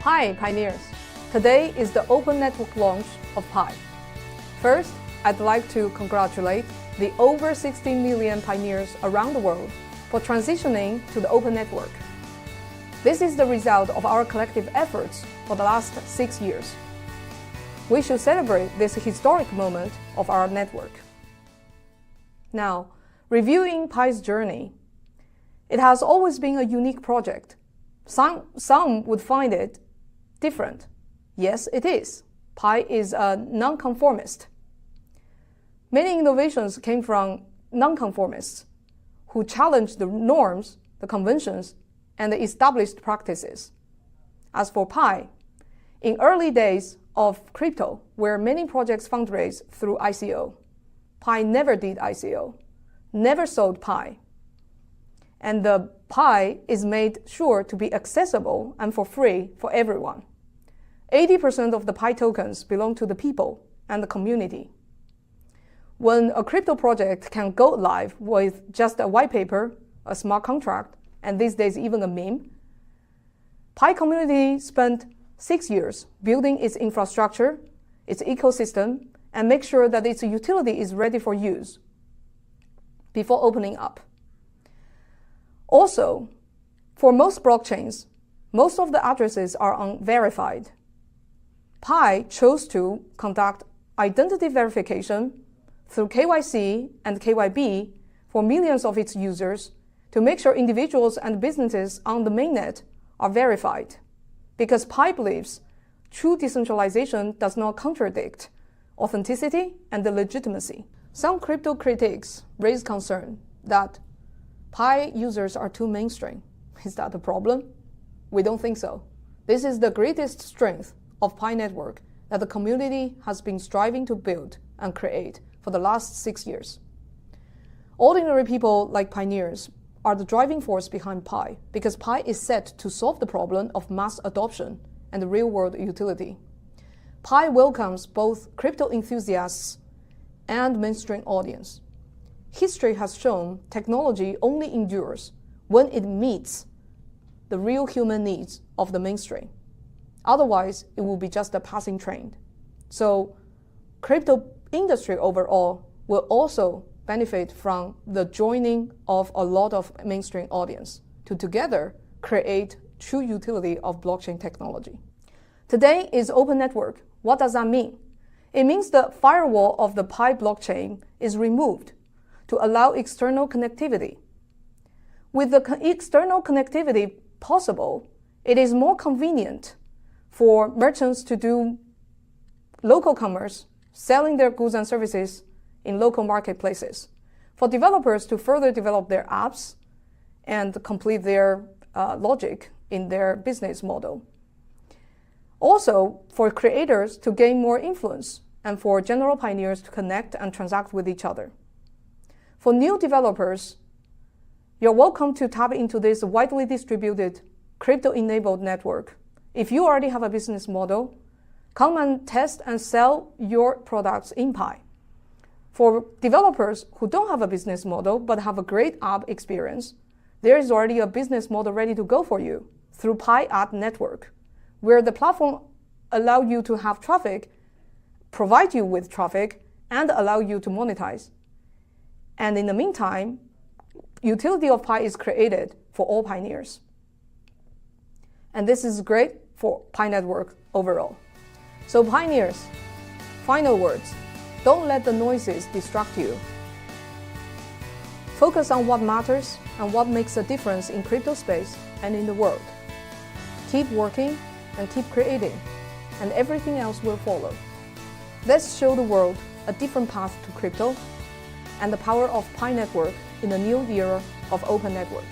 Hi, pioneers! Today is the open network launch of Pi. First, I'd like to congratulate the over 16 million pioneers around the world for transitioning to the open network. This is the result of our collective efforts for the last 6 years. We should celebrate this historic moment of our network. Now, reviewing Pi's journey. It has always been a unique project. Some would find it different. Yes, it is. Pi is a nonconformist. Many innovations came from nonconformists who challenged the norms, the conventions, and the established practices. As for Pi, in early days of crypto, where many projects fundraise through ICO, Pi never did ICO, never sold Pi. And the Pi is made sure to be accessible and for free for everyone. 80% of the Pi tokens belong to the people and the community. When a crypto project can go live with just a white paper, a smart contract, and these days even a meme, Pi community spent 6 years building its infrastructure, its ecosystem, and make sure that its utility is ready for use before opening up. Also, for most blockchains, most of the addresses are unverified. Pi chose to conduct identity verification through KYC and KYB for millions of its users to make sure individuals and businesses on the mainnet are verified, because Pi believes true decentralization does not contradict authenticity and the legitimacy. Some crypto critics raise concern that Pi users are too mainstream. Is that a problem? We don't think so. This is the greatest strength of Pi network that the community has been striving to build and create for the last 6 years. Ordinary people like pioneers are the driving force behind Pi, because Pi is set to solve the problem of mass adoption and real-world utility. Pi welcomes both crypto enthusiasts and mainstream audience. History has shown technology only endures when it meets the real human needs of the mainstream. Otherwise, it will be just a passing trend. So, crypto industry overall will also benefit from the joining of a lot of mainstream audience to together create true utility of blockchain technology. Today is open network. What does that mean? It means the firewall of the Pi blockchain is removed to allow external connectivity. With the external connectivity possible, it is more convenient for merchants to do local commerce, selling their goods and services in local marketplaces, for developers to further develop their apps and complete their logic in their business model. Also, for creators to gain more influence and for general pioneers to connect and transact with each other. For new developers, you're welcome to tap into this widely distributed crypto-enabled network. If you already have a business model, come and test and sell your products in Pi. For developers who don't have a business model but have a great app experience, there is already a business model ready to go for you through Pi App Network, where the platform allows you to have traffic, provide you with traffic, and allow you to monetize. And in the meantime, utility of Pi is created for all pioneers. And this is great for Pi network overall. So pioneers, final words. Don't let the noises distract you. Focus on what matters and what makes a difference in crypto space and in the world. Keep working and keep creating, and everything else will follow. Let's show the world a different path to crypto and the power of Pi network in a new era of open network.